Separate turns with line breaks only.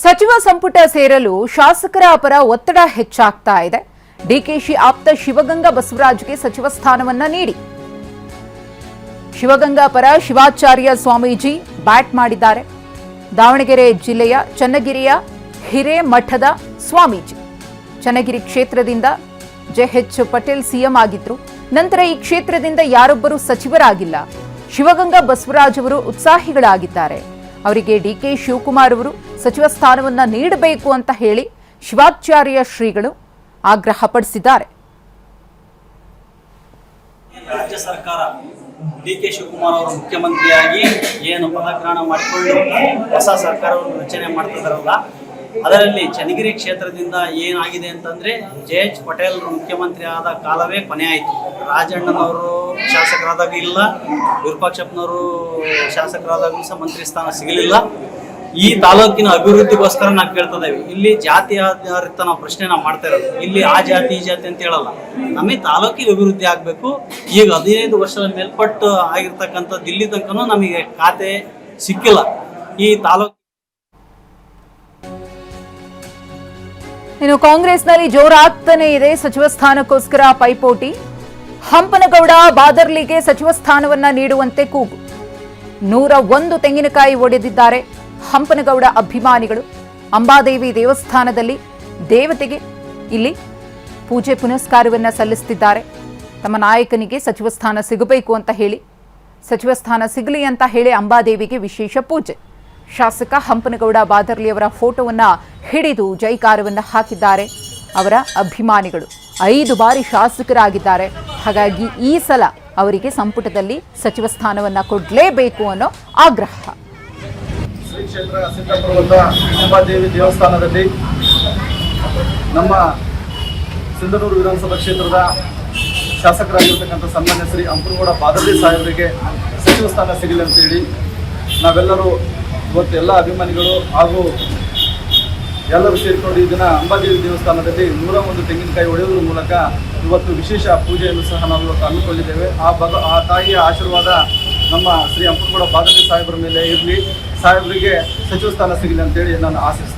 ಸಚಿವ ಸಂಪುಟ ಸೇರಲು ಶಾಸಕರ ಪರ ಒತ್ತಡ ಹೆಚ್ಚಾಗ್ತಾ ಇದೆ. ಡಿಕೆಶಿ ಆಪ್ತ ಶಿವಗಂಗಾ ಬಸವರಾಜ್ಗೆ ಸಚಿವ ಸ್ಥಾನವನ್ನ ನೀಡಿ ಶಿವಗಂಗಾ ಪರ ಶಿವಾಚಾರ್ಯ ಸ್ವಾಮೀಜಿ ಬ್ಯಾಟ್ ಮಾಡಿದ್ದಾರೆ. ದಾವಣಗೆರೆ ಜಿಲ್ಲೆಯ ಚನ್ನಗಿರಿಯ ಹಿರೇಮಠದ ಸ್ವಾಮೀಜಿ ಚನ್ನಗಿರಿ ಕ್ಷೇತ್ರದಿಂದ ಜೆಎಚ್ ಪಟೇಲ್ ಸಿಎಂ ಆಗಿದ್ರು. ನಂತರ ಈ ಕ್ಷೇತ್ರದಿಂದ ಯಾರೊಬ್ಬರೂ ಸಚಿವರಾಗಿಲ್ಲ. ಶಿವಗಂಗಾ ಬಸವರಾಜ್ ಅವರು ಉತ್ಸಾಹಿಗಳಾಗಿದ್ದಾರೆ. ಅವರಿಗೆ ಡಿಕೆ ಶಿವಕುಮಾರ್ ಅವರು ಸಚಿವ ಸ್ಥಾನವನ್ನ ನೀಡಬೇಕು ಅಂತ ಹೇಳಿ ಶಿವಾಚಾರ್ಯ ಶ್ರೀಗಳು ಆಗ್ರಹಪಡಿಸಿದ್ದಾರೆ.
ರಾಜ್ಯ ಸರ್ಕಾರ ಡಿಕೆ ಶಿವಕುಮಾರ್ ಅವರು ಮುಖ್ಯಮಂತ್ರಿಯಾಗಿ ಏನು ಪದಗ್ರಹಣ ಮಾಡಿಕೊಂಡು ಹೊಸ ಸರ್ಕಾರವನ್ನು ರಚನೆ ಮಾಡ್ತಿದ್ದಾರಲ್ಲ, ಅದರಲ್ಲಿ ಚನ್ನಗಿರಿ ಕ್ಷೇತ್ರದಿಂದ ಏನಾಗಿದೆ ಅಂತಂದ್ರೆ ಜೆಎಚ್ ಪಟೇಲ್ ಮುಖ್ಯಮಂತ್ರಿ ಆದ ಕಾಲವೇ ಕೊನೆ ಆಯಿತು. ರಾಜಣ್ಣನವರು ಶಾಸಕರಾದಾಗ ಇಲ್ಲ, ವಿರೂಪಾಕ್ಷಪ್ಪನವರು ಶಾಸಕರಾದಾಗಲೂ ಸಹ ಮಂತ್ರಿ ಸ್ಥಾನ ಸಿಗಲಿಲ್ಲ. ಈ ತಾಲೂಕಿನ ಅಭಿವೃದ್ಧಿಗೋಸ್ಕರ ನಾವು ಕೇಳ್ತಾ ಇದ್ದೇವೆ. ಇಲ್ಲಿ ಜಾತಿ ಆಧಾರಿತ ನಾವು ಪ್ರಶ್ನೆ ನಾವು ಮಾಡ್ತಾ ಇರೋದು. ಇಲ್ಲಿ ಆ ಜಾತಿ ಈ ಜಾತಿ ಅಂತ ಹೇಳಲ್ಲ. ನಮಗೆ ತಾಲೂಕಿಗೆ ಅಭಿವೃದ್ಧಿ ಆಗಬೇಕು. ಈಗ 15 ವರ್ಷದ ಮೇಲ್ಪಟ್ಟು ಆಗಿರ್ತಕ್ಕಂಥದ್ದು ಇಲ್ಲಿ ತನಕನೂ ನಮಗೆ ಖಾತೆ ಸಿಕ್ಕಿಲ್ಲ. ಈ ತಾಲೂಕು
ಇನ್ನು ಕಾಂಗ್ರೆಸ್ನಲ್ಲಿ ಜೋರಾಗ್ತಾನೆ ಇದೆ ಸಚಿವ ಸ್ಥಾನಕ್ಕೋಸ್ಕರ ಪೈಪೋಟಿ. ಹಂಪನಗೌಡ ಬಾದರ್ಲಿಗೆ ಸಚಿವ ಸ್ಥಾನವನ್ನ ನೀಡುವಂತೆ ಕೂಗು. 101 ತೆಂಗಿನಕಾಯಿ ಒಡೆದಿದ್ದಾರೆ ಹಂಪನಗೌಡ ಅಭಿಮಾನಿಗಳು. ಅಂಬಾದೇವಿ ದೇವಸ್ಥಾನದಲ್ಲಿ ದೇವತೆಗೆ ಇಲ್ಲಿ ಪೂಜೆ ಪುನಸ್ಕಾರವನ್ನ ಸಲ್ಲಿಸುತ್ತಿದ್ದಾರೆ. ತಮ್ಮ ನಾಯಕನಿಗೆ ಸಚಿವ ಸ್ಥಾನ ಸಿಗಬೇಕು ಅಂತ ಹೇಳಿ, ಸಚಿವ ಸ್ಥಾನ ಸಿಗಲಿ ಅಂತ ಹೇಳಿ ಅಂಬಾದೇವಿಗೆ ವಿಶೇಷ ಪೂಜೆ. ಶಾಸಕ ಹಂಪನಗೌಡ ಬಾದರ್ಲಿ ಅವರ ಫೋಟೋವನ್ನ ಹಿಡಿದು ಜೈಕಾರವನ್ನ ಹಾಕಿದ್ದಾರೆ ಅವರ ಅಭಿಮಾನಿಗಳು. 5 ಬಾರಿ ಶಾಸಕರಾಗಿದ್ದಾರೆ. ಹಾಗಾಗಿ ಈ ಸಲ ಅವರಿಗೆ ಸಂಪುಟದಲ್ಲಿ ಸಚಿವ ಸ್ಥಾನವನ್ನ ಕೊಡಲೇಬೇಕು ಅನ್ನೋ ಆಗ್ರಹ.
ಶ್ರೀ ಕ್ಷೇತ್ರ ಸಿಂಧಪುರದ ಅಂಬಾದೇವಿ ದೇವಸ್ಥಾನದಲ್ಲಿ ನಮ್ಮ ಸಿಂಧನೂರು ವಿಧಾನಸಭಾ ಕ್ಷೇತ್ರದ ಶಾಸಕರಾಗಿರ್ತಕ್ಕಂಥ ಸನ್ಮಾನ್ಯ ಶ್ರೀ ಹಂಪನಗೌಡ ಬಾದರ್ಲಿ ಸಾಹೇಬರಿಗೆ ಸಚಿವ ಸ್ಥಾನ ಸಿಗಲಿ ಅಂತೇಳಿ ನಾವೆಲ್ಲರೂ ಇವತ್ತು ಎಲ್ಲ ಅಭಿಮಾನಿಗಳು ಹಾಗೂ ಎಲ್ಲರೂ ಸೇರಿಕೊಂಡು ಇದನ್ನು ಅಂಬಾದೇವಿ ದೇವಸ್ಥಾನದಲ್ಲಿ 101 ತೆಂಗಿನಕಾಯಿ ಒಡೆಯುವುದರ ಮೂಲಕ ಇವತ್ತು ವಿಶೇಷ ಪೂಜೆಯನ್ನು ಸಹ ನಾವು ಇವತ್ತು ಹಮ್ಮಿಕೊಂಡಿದ್ದೇವೆ. ಆ ತಾಯಿಯ ಆಶೀರ್ವಾದ ನಮ್ಮ ಶ್ರೀ ಹಂಪನಗೌಡ ಬಾದರ್ಲಿ ಸಾಹೇಬರ ಮೇಲೆ ಇರಲಿ, ಸಾಹೇಬರಿಗೆ ಸಚಿವ ಸ್ಥಾನ ಸಿಗಲಿ ಅಂತೇಳಿ ನಾನು ಆಶಿಸ್ತೇನೆ.